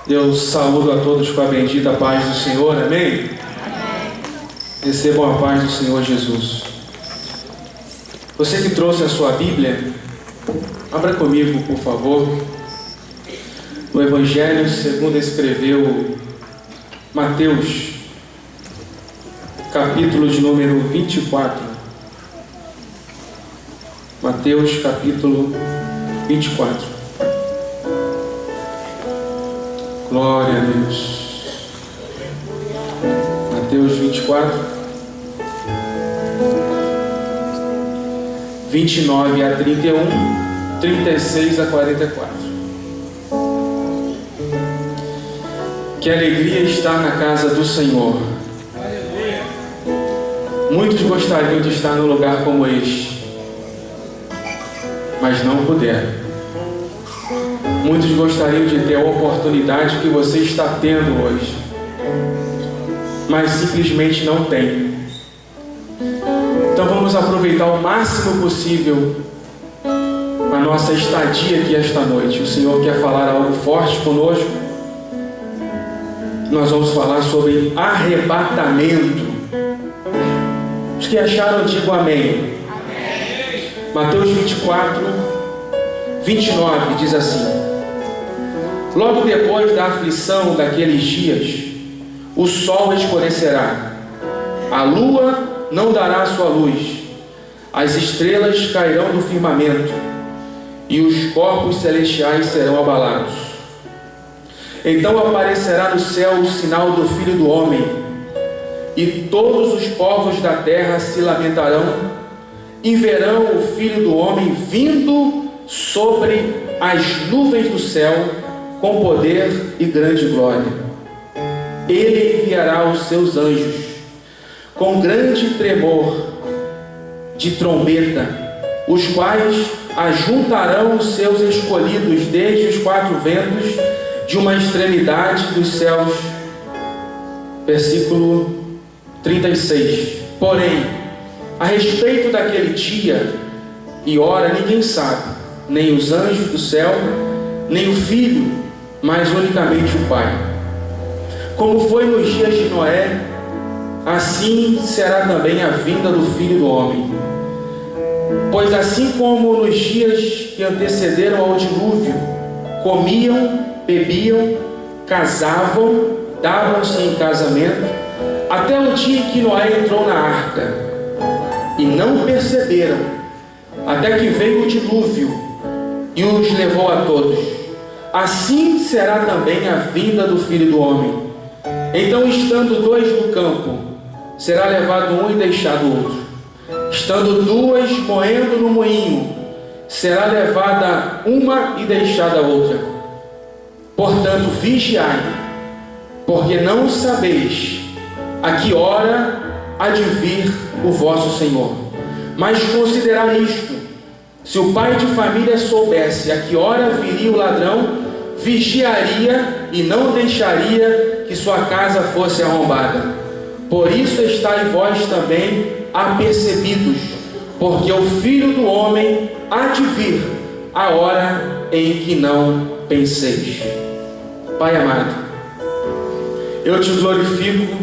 Eu saúdo a todos com a bendita paz do Senhor, amém? Recebam a paz do Senhor Jesus. Você que trouxe a sua Bíblia, abra comigo, por favor, no Evangelho segundo escreveu Mateus, capítulo de número 24. Mateus, capítulo 24. Glória a Deus. Mateus 24, 29 a 31, 36 a 44. Que alegria estar na casa do Senhor. Muitos gostariam de estar num lugar como este, mas não puderam. Muitos gostariam de ter a oportunidade que você está tendo hoje, mas simplesmente não tem. Então vamos aproveitar o máximo possível a nossa estadia aqui esta noite. O Senhor quer falar algo forte conosco. Nós vamos falar sobre arrebatamento. Os que acharam, digam amém. Amém. Mateus 24, 29 diz assim: logo depois da aflição daqueles dias, o sol escurecerá, a lua não dará sua luz, as estrelas cairão do firmamento, e os corpos celestiais serão abalados. Então aparecerá no céu o sinal do Filho do Homem, e todos os povos da terra se lamentarão, e verão o Filho do Homem vindo sobre as nuvens do céu, com poder e grande glória. Ele enviará os seus anjos, com grande tremor de trombeta, os quais ajuntarão os seus escolhidos desde os quatro ventos, de uma extremidade dos céus. Versículo 36. Porém, a respeito daquele dia e hora ninguém sabe, nem os anjos do céu, nem o Filho, mas unicamente o Pai. Como foi nos dias de Noé, assim será também a vinda do Filho do Homem. Pois assim como nos dias que antecederam ao dilúvio, comiam, bebiam, casavam, davam-se em casamento, até o dia em que Noé entrou na arca, e não perceberam, até que veio o dilúvio e os levou a todos. Assim será também a vinda do Filho do Homem. Então, estando dois no campo, será levado um e deixado o outro. Estando duas moendo no moinho, será levada uma e deixada a outra. Portanto, vigiai, porque não sabeis a que hora há de vir o vosso Senhor. Mas considerai isto: se o pai de família soubesse a que hora viria o ladrão, vigiaria e não deixaria que sua casa fosse arrombada. Por isso estáis vós também apercebidos, porque o Filho do Homem há de vir a hora em que não penseis. Pai amado, eu te glorifico,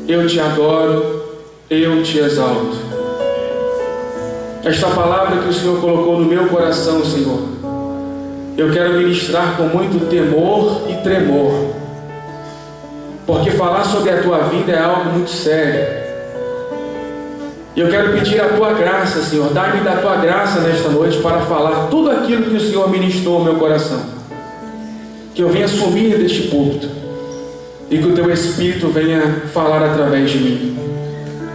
eu te adoro, eu te exalto. Esta palavra que o Senhor colocou no meu coração, Senhor, eu quero ministrar com muito temor e tremor, porque falar sobre a tua vida é algo muito sério. Eu quero pedir a tua graça, Senhor, dá-me da tua graça nesta noite para falar tudo aquilo que o Senhor ministrou no meu coração. Que eu venha assumir deste púlpito e que o teu Espírito venha falar através de mim.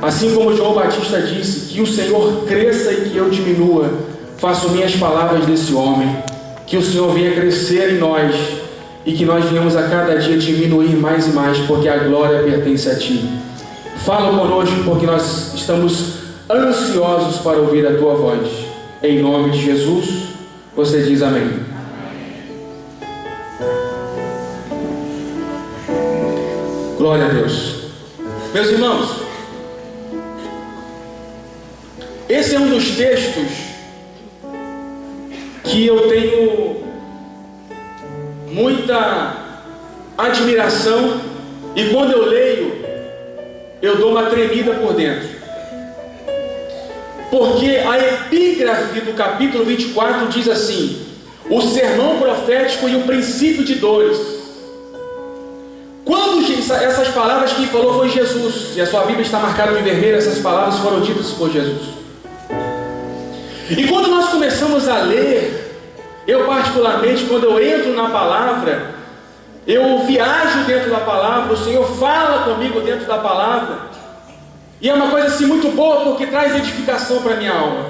Assim como João Batista disse, que o Senhor cresça e que eu diminua, faço minhas palavras desse homem. Que o Senhor venha crescer em nós e que nós venhamos a cada dia diminuir mais e mais, porque a glória pertence a Ti. Fala conosco, porque nós estamos ansiosos para ouvir a Tua voz. Em nome de Jesus, você diz amém. Glória a Deus. Meus irmãos, esse é um dos textos que eu tenho muita admiração, e quando eu leio, eu dou uma tremida por dentro. Porque a epígrafe do capítulo 24 diz assim: o sermão profético e o princípio de dores. Quando essas palavras que falou foi Jesus, e a sua Bíblia está marcada de vermelho, essas palavras foram ditas por Jesus. E quando nós começamos a ler, eu particularmente, quando eu entro na palavra, eu viajo dentro da palavra, o Senhor fala comigo dentro da palavra, e é uma coisa assim muito boa, porque traz edificação para a minha alma.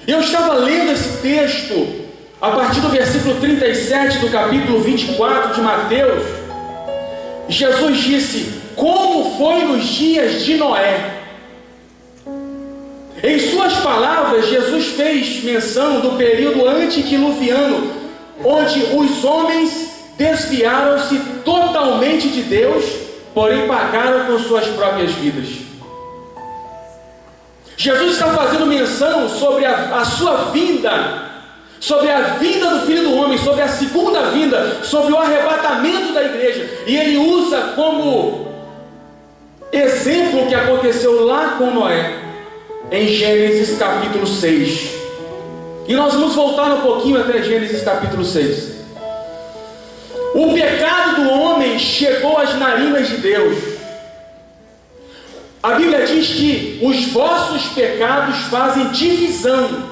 Eu estava lendo esse texto a partir do versículo 37 do capítulo 24 de Mateus. Jesus disse: como foi nos dias de Noé. Em suas palavras, Jesus fez menção do período antediluviano, onde os homens desviaram-se totalmente de Deus, porém pagaram com suas próprias vidas. Jesus está fazendo menção sobre a sua vinda, sobre a vinda do Filho do Homem, sobre a segunda vinda, sobre o arrebatamento da igreja. E ele usa como exemplo o que aconteceu lá com Noé, em Gênesis capítulo 6. E nós vamos voltar um pouquinho até Gênesis capítulo 6. O pecado do homem chegou às narinas de Deus. A Bíblia diz que os vossos pecados fazem divisão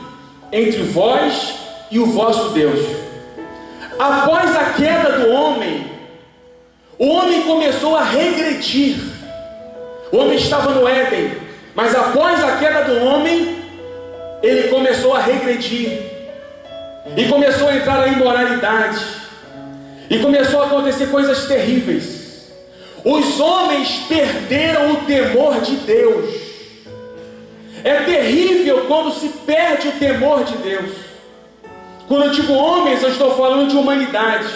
entre vós e o vosso Deus. Após a queda do homem, o homem começou a regredir. O homem estava no Éden, mas após a queda do homem, ele começou a regredir, e começou a entrar na imoralidade, e começou a acontecer coisas terríveis. Os homens perderam o temor de Deus. É terrível quando se perde o temor de Deus. Quando eu digo homens, eu estou falando de humanidade.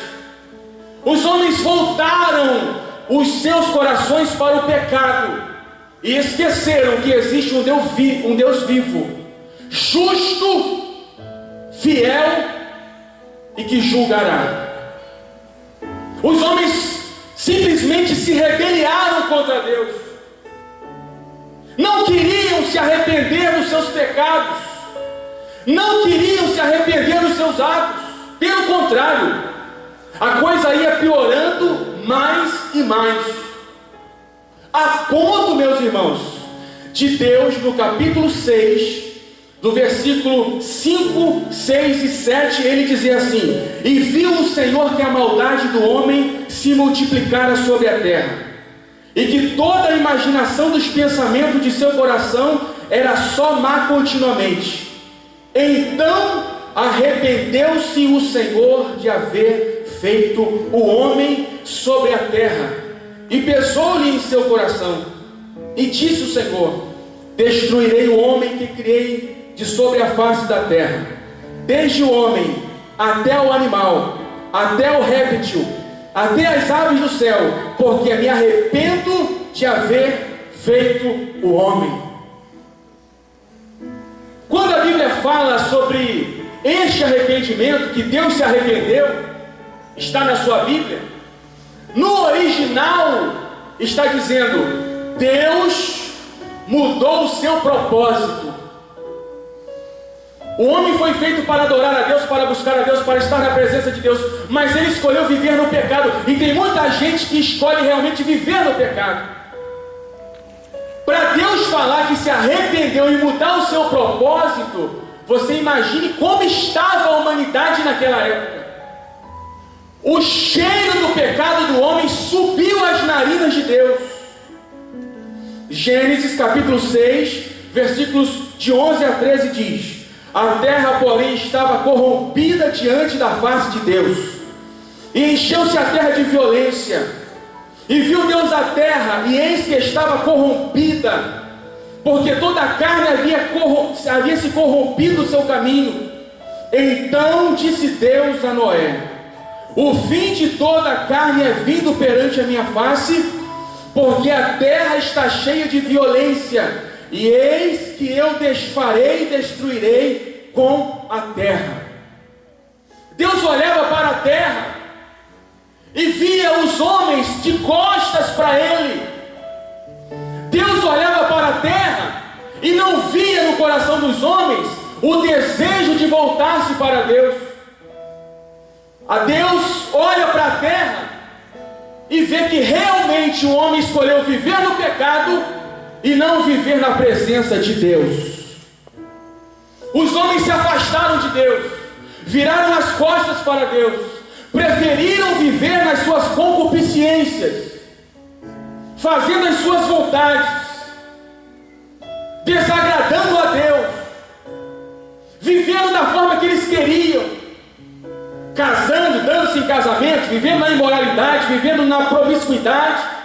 Os homens voltaram os seus corações para o pecado e esqueceram que existe um Deus vivo, justo, fiel e que julgará. Os homens simplesmente se rebelaram contra Deus. Não queriam se arrepender dos seus pecados, não queriam se arrepender dos seus atos. Pelo contrário, a coisa ia piorando mais e mais, a ponto, meus irmãos, de Deus, no capítulo 6, do versículo 5, 6 e 7, ele dizer assim: e viu o Senhor que a maldade do homem se multiplicara sobre a terra, e que toda a imaginação dos pensamentos de seu coração era só má continuamente. Então arrependeu-se o Senhor de haver feito o homem sobre a terra, e pesou-lhe em seu coração, e disse o Senhor: destruirei o homem que criei de sobre a face da terra, desde o homem até o animal, até o réptil, até as aves do céu, porque me arrependo de haver feito o homem. Quando a Bíblia fala sobre este arrependimento, que Deus se arrependeu, está na sua Bíblia, no original está dizendo: Deus mudou o seu propósito. O homem foi feito para adorar a Deus, para buscar a Deus, para estar na presença de Deus, mas ele escolheu viver no pecado, e tem muita gente que escolhe realmente viver no pecado. Para Deus falar que se arrependeu e mudar o seu propósito, você imagine como estava a humanidade naquela época. O cheiro do pecado do homem subiu às narinas de Deus. Gênesis capítulo 6, versículos de 11 a 13 diz: a terra, porém, estava corrompida diante da face de Deus, e encheu-se a terra de violência. E viu Deus a terra, e eis que estava corrompida, porque toda a carne havia se corrompido o seu caminho. Então disse Deus a Noé: o fim de toda a carne é vindo perante a minha face, porque a terra está cheia de violência, e eis que eu desfarei e destruirei com a terra. Deus olhava para a terra e via os homens de costas para Ele. Deus olhava para a terra e não via no coração dos homens o desejo de voltar-se para Deus. A Deus olha para a terra e vê que realmente o homem escolheu viver no pecado e não viver na presença de Deus. Os homens se afastaram de Deus, viraram as costas para Deus, preferiram viver nas suas concupiscências, fazendo as suas vontades, desagradando a Deus, vivendo da forma que eles queriam, casando, dando-se em casamento, vivendo na imoralidade, vivendo na promiscuidade.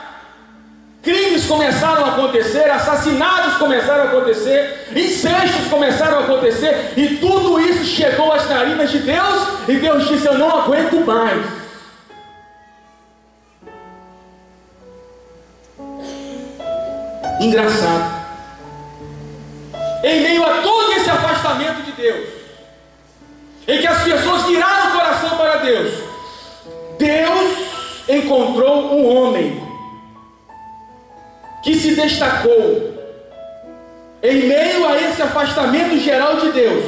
Crimes começaram a acontecer, assassinatos começaram a acontecer, incestos começaram a acontecer, e tudo isso chegou às narinas de Deus, e Deus disse: eu não aguento mais. Engraçado, em meio a todo esse afastamento de Deus, em que as pessoas viraram o coração para Deus, Deus encontrou um homem que se destacou em meio a esse afastamento geral de Deus.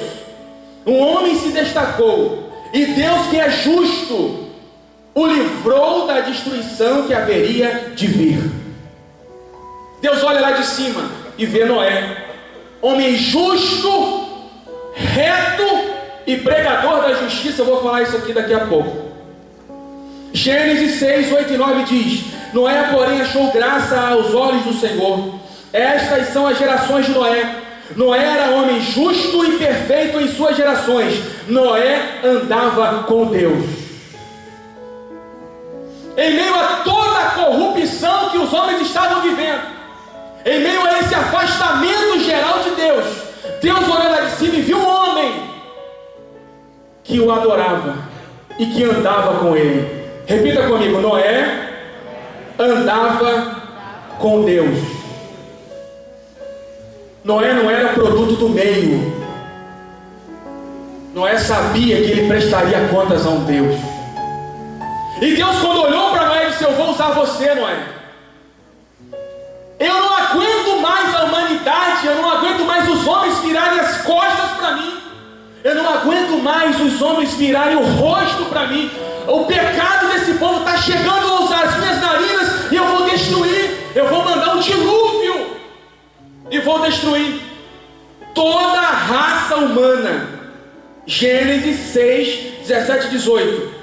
Um homem se destacou, e Deus, que é justo, o livrou da destruição que haveria de vir. Deus olha lá de cima e vê Noé, homem justo, reto e pregador da justiça. Eu vou falar isso aqui daqui a pouco. Gênesis 6, 8 e 9 diz: Noé, porém, achou graça aos olhos do Senhor. Estas são as gerações de Noé. Noé era homem justo e perfeito em suas gerações. Noé andava com Deus. Em meio a toda a corrupção que os homens estavam vivendo, em meio a esse afastamento geral de Deus, Deus olhou lá de cima e viu um homem que o adorava e que andava com ele. Repita comigo: Noé andava com Deus. Noé não era produto do meio. Noé sabia que ele prestaria contas a um Deus. E Deus, quando olhou para Noé, disse: eu vou usar você, Noé. Eu não aguento mais a humanidade, eu não aguento mais os homens virarem as costas para mim, eu não aguento mais os homens virarem o rosto para mim. O pecado desse povo está chegando a usar as minhas narinas, e eu vou destruir. Eu vou mandar um dilúvio e vou destruir toda a raça humana. Gênesis 6, 17 e 18.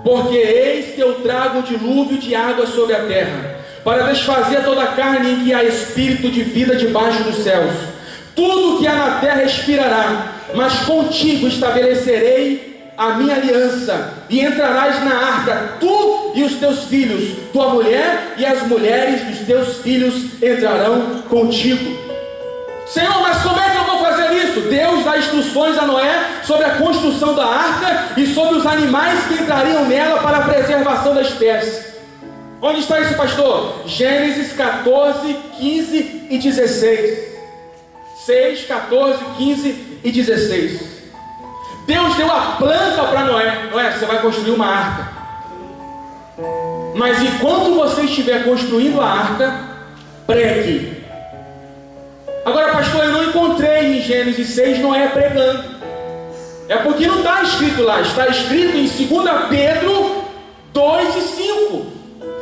Porque eis que eu trago um dilúvio de água sobre a terra, para desfazer toda a carne em que há espírito de vida debaixo dos céus. Tudo que há na terra expirará, mas contigo estabelecerei a minha aliança, e entrarás na arca, tu e os teus filhos, tua mulher e as mulheres dos teus filhos entrarão contigo. Senhor, mas como é que eu vou fazer isso? Deus dá instruções a Noé sobre a construção da arca e sobre os animais que entrariam nela para a preservação da espécie. Onde está isso, pastor? Gênesis 14, 15 e 16. 6, 14, 15 e 16. Deus deu a planta para Noé. Noé, você vai construir uma arca. Mas enquanto você estiver construindo a arca, pregue. Agora, pastor, eu não encontrei em Gênesis 6 Noé pregando. É porque não está escrito lá. Está escrito em 2 Pedro 2 e 5.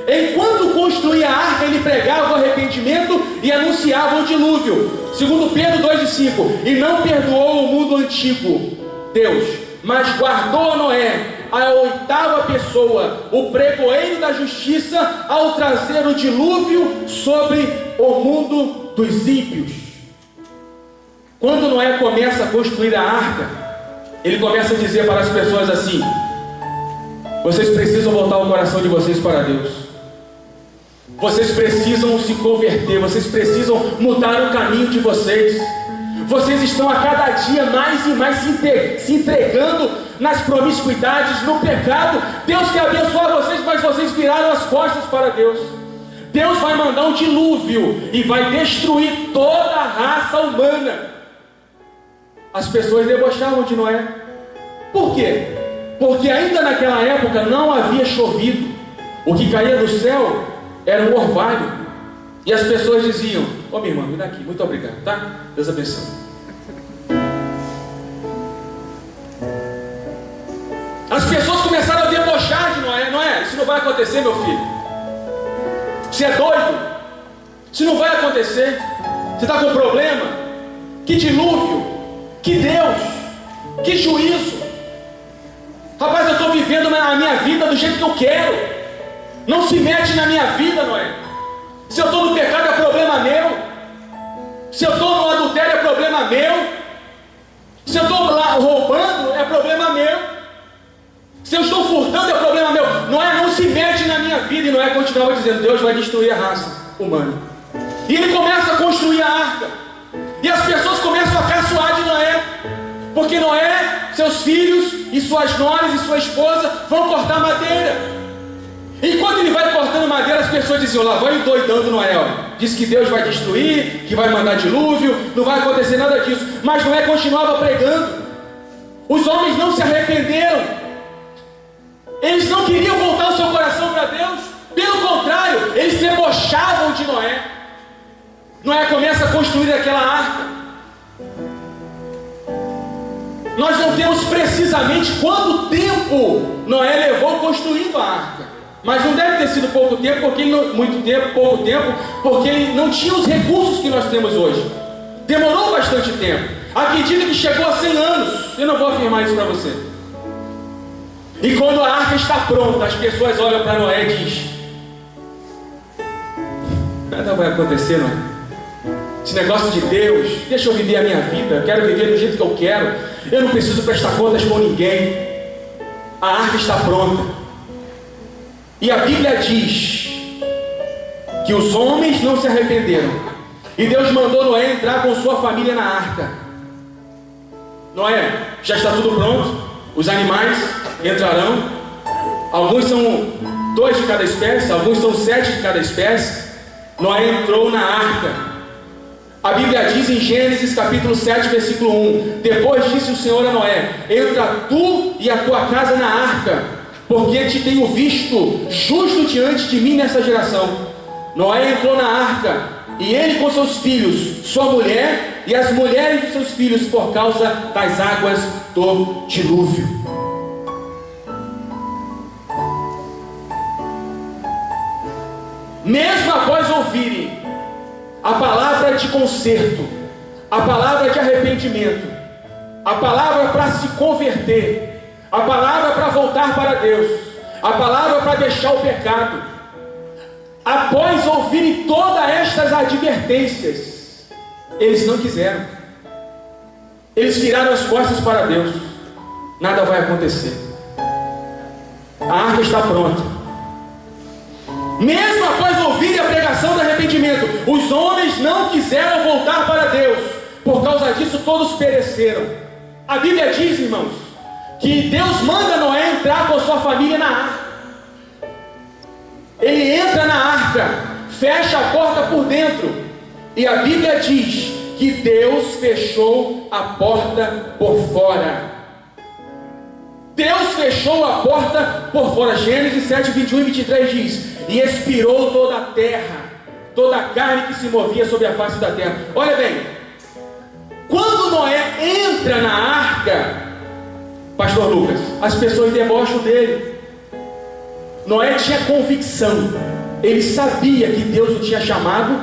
Enquanto construía a arca, ele pregava o arrependimento e anunciava o dilúvio. 2 Pedro 2 e 5. E não perdoou o mundo antigo, Deus, mas guardou a Noé, a 8ª pessoa, o pregoeiro da justiça, ao trazer o dilúvio sobre o mundo dos ímpios. Quando Noé começa a construir a arca, ele começa a dizer para as pessoas assim: vocês precisam voltar o coração de vocês para Deus. Vocês precisam se converter, vocês precisam mudar o caminho de vocês. Vocês estão a cada dia mais e mais se entregando nas promiscuidades, no pecado. Deus quer abençoar vocês, mas vocês viraram as costas para Deus. Deus vai mandar um dilúvio e vai destruir toda a raça humana. As pessoas debochavam de Noé. Por quê? Porque ainda naquela época não havia chovido. O que caía do céu era um orvalho. E as pessoas diziam: ô minha irmã, me dá aqui, muito obrigado, tá? Deus abençoe. As pessoas começaram a debochar de Noé. Noé, isso não vai acontecer, meu filho. Você é doido? Isso não vai acontecer. Você está com problema? Que dilúvio, que Deus, que juízo. Rapaz, eu estou vivendo a minha vida do jeito que eu quero. Não se mete na minha vida, Noé. Se eu estou no pecado é problema meu. Se eu estou no adultério é problema meu. Se eu estou lá roubando é problema meu. Se eu estou furtando é problema meu. Noé não se mete na minha vida. E Noé continuava dizendo: Deus vai destruir a raça humana. E ele começa a construir a arca. E as pessoas começam a caçoar de Noé. Porque Noé, seus filhos e suas noras e sua esposa vão cortar madeira. Enquanto ele vai cortando madeira, as pessoas diziam: lá vai o doidão do Noé, ó. Diz que Deus vai destruir, que vai mandar dilúvio, não vai acontecer nada disso. Mas Noé continuava pregando. Os homens não se arrependeram. Eles não queriam voltar o seu coração para Deus. Pelo contrário, eles debochavam de Noé. Noé começa a construir aquela arca. Nós não temos precisamente quanto tempo Noé levou construindo a arca. Mas não deve ter sido pouco tempo, porque ele não, muito tempo, pouco tempo, porque ele não tinha os recursos que nós temos hoje. Demorou bastante tempo. Acredito que chegou a 100 anos. Eu não vou afirmar isso para você. E quando a arca está pronta, as pessoas olham para Noé e dizem: nada vai acontecer, Noé. Esse negócio de Deus, deixa eu viver a minha vida. Eu quero viver do jeito que eu quero. Eu não preciso prestar contas com ninguém. A arca está pronta. E a Bíblia diz que os homens não se arrependeram. E Deus mandou Noé entrar com sua família na arca. Noé, já está tudo pronto. Os animais entrarão. Alguns são 2 de cada espécie, alguns são 7 de cada espécie. Noé entrou na arca. A Bíblia diz em Gênesis capítulo 7, versículo 1: depois disse o Senhor a Noé: entra tu e a tua casa na arca, porque te tenho visto justo diante de mim nessa geração. Noé entrou na arca, e ele com seus filhos, sua mulher e as mulheres de seus filhos, por causa das águas do dilúvio. Mesmo após ouvirem a palavra de conserto, a palavra de arrependimento, a palavra para se converter, a palavra para voltar para Deus, a palavra para deixar o pecado, após ouvirem todas estas advertências, eles não quiseram. Eles viraram as costas para Deus. Nada vai acontecer. A arca está pronta. Mesmo após ouvirem a pregação do arrependimento, os homens não quiseram voltar para Deus. Por causa disso, todos pereceram. A Bíblia diz, irmãos, que Deus manda Noé entrar com a sua família na arca. Ele entra na arca, fecha a porta por dentro, e a Bíblia diz que Deus fechou a porta por fora. Deus fechou a porta por fora. Gênesis 7, 21 e 23 diz: e expirou toda a terra, toda a carne que se movia sobre a face da terra. Olha bem, quando Noé entra na arca, pastor Lucas, as pessoas debocham dele. Noé tinha convicção. Ele sabia que Deus o tinha chamado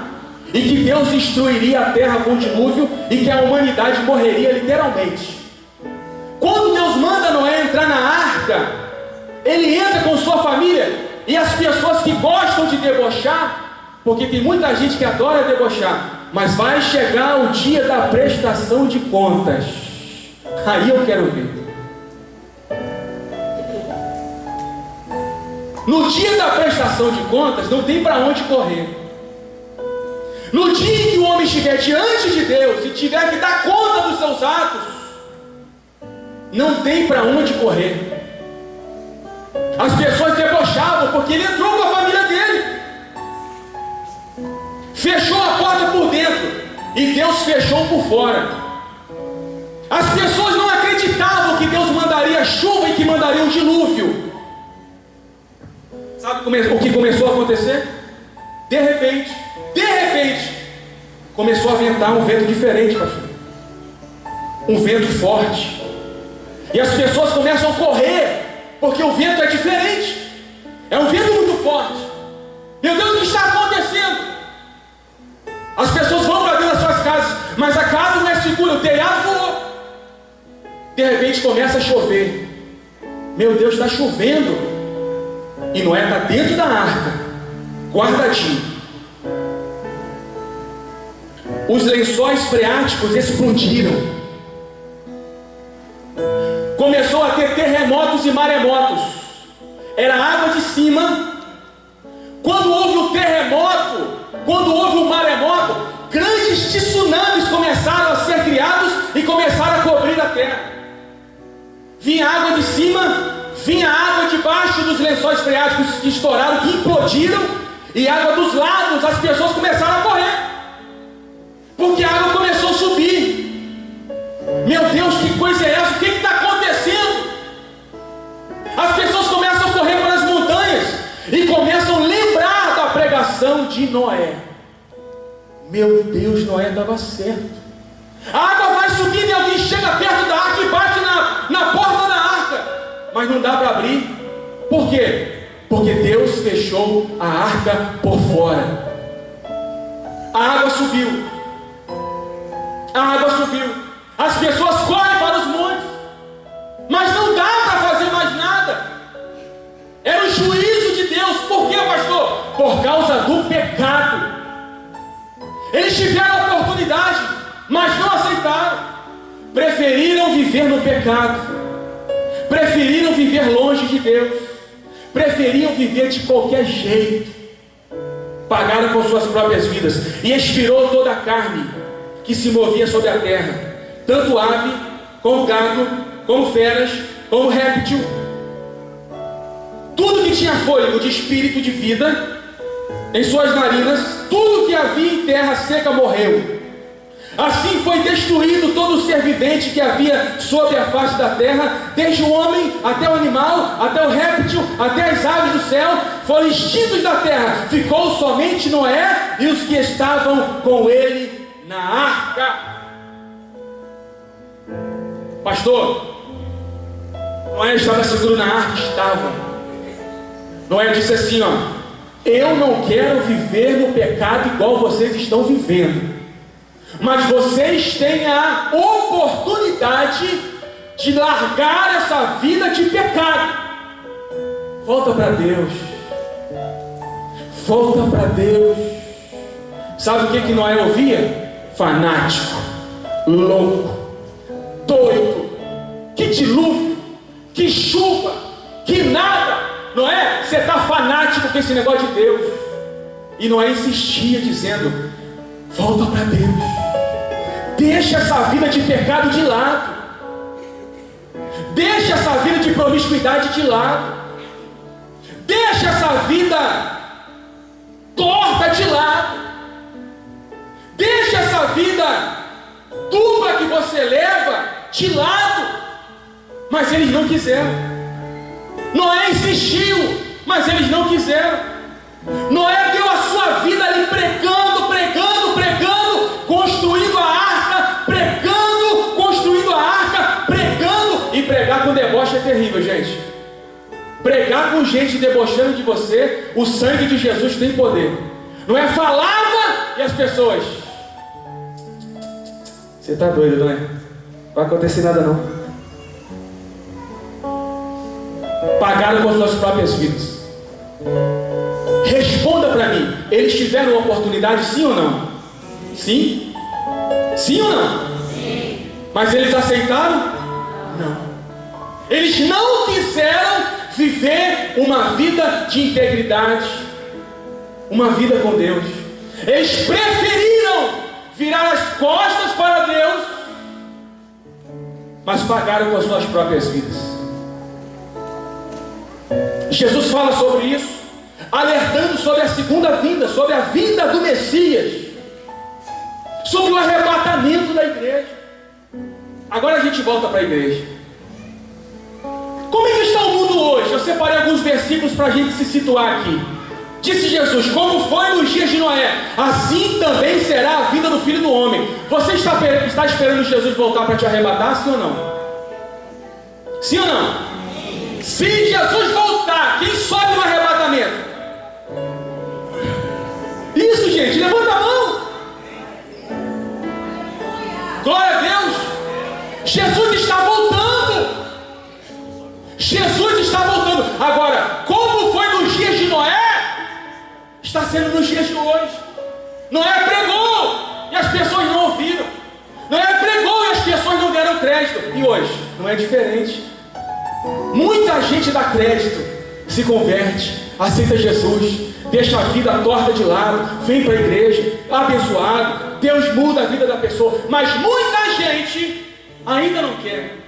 e que Deus destruiria a terra com dilúvio e que a humanidade morreria literalmente. Quando Deus manda Noé entrar na arca, ele entra com sua família. E as pessoas que gostam de debochar, porque tem muita gente que adora debochar, mas vai chegar o dia da prestação de contas. Aí eu quero ver. No dia da prestação de contas, não tem para onde correr. No dia em que o homem estiver diante de Deus e tiver que dar conta dos seus atos, não tem para onde correr. As pessoas debochavam porque ele entrou com a família dele, fechou a porta por dentro e Deus fechou por fora. As pessoas não acreditavam que Deus mandaria chuva e que mandaria um dilúvio. Sabe o que começou a acontecer? De repente, começou a ventar um vento diferente, pastor. Um vento forte. E as pessoas começam a correr, porque o vento é diferente. É um vento muito forte. Meu Deus, o que está acontecendo? As pessoas vão para dentro das suas casas, mas a casa não é segura, o telhado voou. De repente começa a chover. Meu Deus, está chovendo. E Noé está dentro da arca, guardadinho. Os lençóis freáticos explodiram. Começou a ter terremotos e maremotos. Era água de cima. Quando houve o terremoto, quando houve o maremoto, grandes tsunamis começaram a ser criados e começaram a cobrir a terra. Vinha água de cima, vinha água debaixo dos lençóis freáticos que estouraram, que implodiram, e água dos lados. As pessoas começaram a correr, porque a água começou a subir. Meu Deus, que coisa é essa? O que está acontecendo? As pessoas começam a correr para as montanhas e começam a lembrar da pregação de Noé. Meu Deus, Noé estava certo. A água vai subindo e alguém chega perto da arca e bate na porta da arca, mas não dá para abrir. Por quê? Porque Deus fechou a arca por fora. A água subiu. A água subiu. As pessoas correm para os montes, mas não dá para fazer mais nada. Era o juízo de Deus. Por quê, pastor? Por causa do pecado. Eles tiveram a oportunidade, mas não aceitaram. Preferiram viver no pecado. Preferiram viver longe de Deus. Preferiam viver de qualquer jeito. Pagaram com suas próprias vidas. E expirou toda a carne que se movia sobre a terra, tanto ave, como gado, como feras, como réptil. Tudo que tinha fôlego de espírito de vida em suas narinas, tudo que havia em terra seca morreu. Assim foi destruído todo ser vivente que havia sobre a face da terra, desde o homem até o animal, até o réptil, até as aves do céu, foram extintos da terra. Ficou somente Noé e os que estavam com ele na arca. Pastor, Noé estava seguro na arca? Estava. Noé disse assim, eu não quero viver no pecado igual vocês estão vivendo, mas vocês têm a oportunidade de largar essa vida de pecado. Volta para Deus. Volta para Deus. Sabe o que Noé ouvia? Fanático, louco, doido, que dilúvio, que chuva, que nada. Noé, você está fanático com esse negócio de Deus. E Noé insistia dizendo, volta para Deus. Deixa essa vida de pecado de lado. Deixa essa vida de promiscuidade de lado. Deixa essa vida torta de lado. Deixa essa vida dupla que você leva de lado. Mas eles não quiseram. Noé insistiu, mas eles não quiseram. Noé deu a sua vida ali pregando, construindo a arca, construindo a arca, pregando. E pregar com deboche é terrível, gente. Pregar com gente debochando de você, o sangue de Jesus tem poder. Noé falava e as pessoas, você está doido, não é? Não vai acontecer nada não. Pagaram com suas próprias vidas. Responda para mim, eles tiveram uma oportunidade, sim ou não? Sim? Sim ou não? Sim. Mas eles aceitaram? Não. Eles não quiseram viver uma vida de integridade, uma vida com Deus. Eles preferiram virar as costas para Deus, mas pagaram com as suas próprias vidas. Jesus fala sobre isso, alertando sobre a segunda vinda, sobre a vinda do Messias, sobre o arrebatamento da igreja. Agora a gente volta para a igreja. Como é que está o mundo hoje, eu separei alguns versículos para a gente se situar aqui. Disse Jesus: como foi nos dias de Noé, assim também será a vinda do Filho do Homem. Você está esperando Jesus voltar para te arrebatar, sim ou não? Sim ou não? Se Jesus voltar, quem sobe no arrebatamento? Isso, gente, levanta a mão. Glória a Deus. Jesus está voltando. Jesus está voltando. Agora, como foi nos dias de Noé, está sendo nos dias de hoje. Noé pregou e as pessoas não ouviram. Noé pregou e as pessoas não deram crédito. E hoje não é diferente. Muita gente dá crédito, se converte, aceita Jesus, deixa a vida torta de lado, vem para a igreja, abençoado, Deus muda a vida da pessoa. Mas muita gente ainda não quer.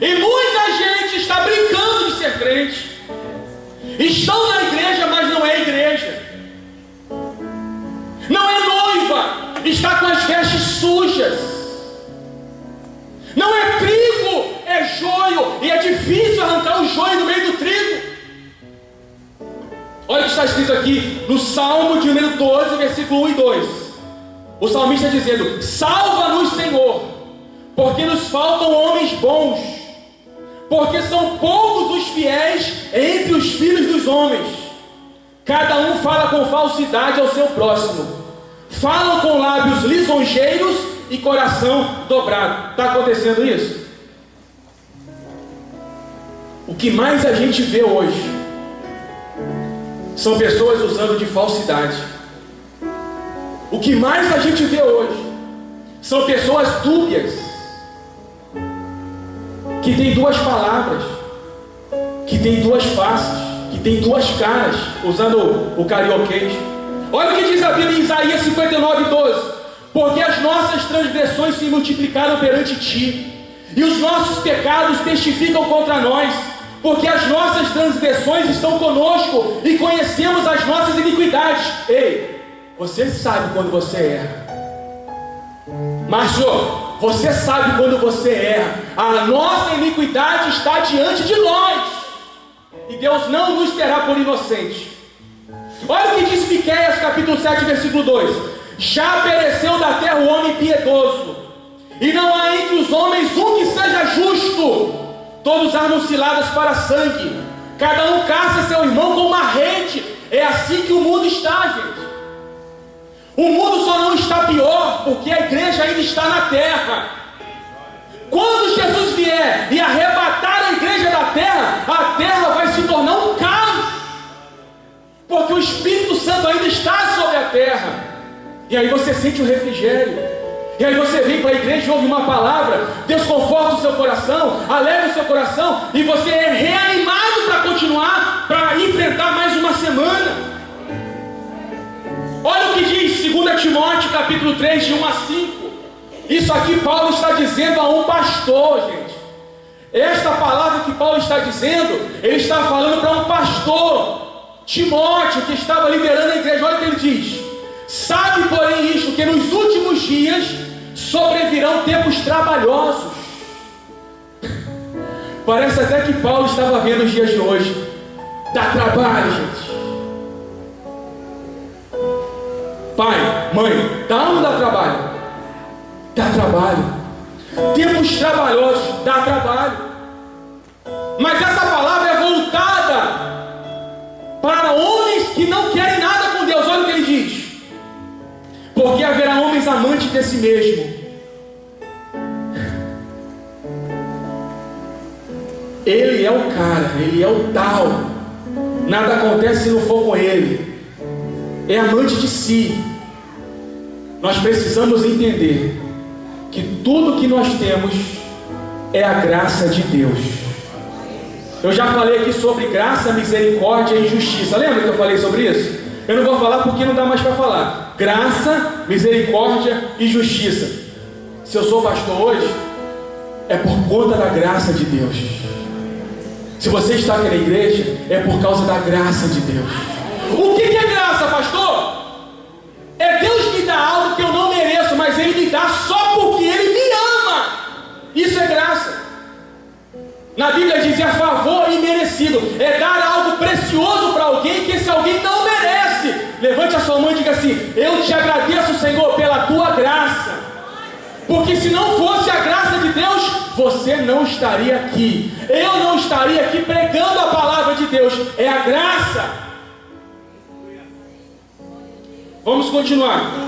E muita gente está brincando de ser crente. Estão na igreja, mas não é igreja. Não é noiva, está com as vestes sujas. Não é trigo, é joio. E é difícil arrancar o joio no meio do trigo. Olha o que está escrito aqui no Salmo de número 12, versículo 1 e 2. O salmista dizendo: salva-nos, Senhor, porque nos faltam homens bons, porque são poucos os fiéis entre os filhos dos homens. Cada um fala com falsidade ao seu próximo, falam com lábios lisonjeiros e coração dobrado. Está acontecendo isso? O que mais a gente vê hoje são pessoas usando de falsidade. O que mais a gente vê hoje são pessoas dúbias, que tem duas palavras, que tem duas faces, que tem duas caras, usando o carioquês. Olha o que diz a Bíblia em Isaías 59:12: porque as nossas transgressões se multiplicaram perante ti, e os nossos pecados testificam contra nós, porque as nossas transgressões estão conosco, e conhecemos as nossas iniquidades. Ei, você sabe quando você erra. Márcio, você sabe quando você erra. A nossa iniquidade está diante de nós, e Deus não nos terá por inocente. Olha o que diz Miqueias capítulo 7, versículo 2: já pereceu da terra o homem piedoso, e não há entre os homens um que seja justo. Todos armam ciladas para sangue, cada um caça seu irmão com uma rede. É assim que o mundo está, gente. O mundo só não está pior porque a igreja ainda está na terra. Quando Jesus vier e arrebatar a igreja da terra, a terra vai se tornar um caos, porque o Espírito Santo ainda está sobre a terra. E aí você sente o refrigério. E aí você vem para a igreja e ouve uma palavra, Deus conforta o seu coração, alegra o seu coração, e você é reanimado para continuar, para enfrentar mais uma semana. Olha o que diz 2 Timóteo capítulo 3, de 1 a 5. Isso aqui Paulo está dizendo a um pastor, gente. Esta palavra que Paulo está dizendo, ele está falando para um pastor, Timóteo, que estava liderando a igreja. Olha o que ele diz: sabe, porém, isto, que nos últimos dias sobrevirão tempos trabalhosos. Parece até que Paulo estava vendo os dias de hoje. Dá trabalho, gente. Pai, mãe, dá ou não dá trabalho? Dá trabalho. Tempos trabalhosos, dá trabalho. Mas essa palavra é voltada para homens que não querem nada com Deus. Olha o que ele diz: porque haverá homens amantes de si mesmo. Ele é o cara, ele é o tal. Nada acontece se não for com ele. É amante de si. Nós precisamos entender que tudo que nós temos é a graça de Deus. Eu já falei aqui sobre graça, misericórdia e justiça. Lembra que eu falei sobre isso? Eu não vou falar porque não dá mais para falar. Graça, misericórdia e justiça. Se eu sou pastor hoje, é por conta da graça de Deus. Se você está aqui na igreja, é por causa da graça de Deus. O que é graça, pastor? É Deus me dá algo que eu não mereço, mas Ele me dá só porque Ele me ama. Isso é graça. Na Bíblia diz: é favor imerecido, é dar algo precioso para alguém que esse alguém não merece. Levante a sua mão e diga assim: eu te agradeço, Senhor, pela tua graça, porque se não fosse a graça de Deus, você não estaria aqui, eu não estaria aqui pregando a palavra de Deus. É a graça. Vamos continuar.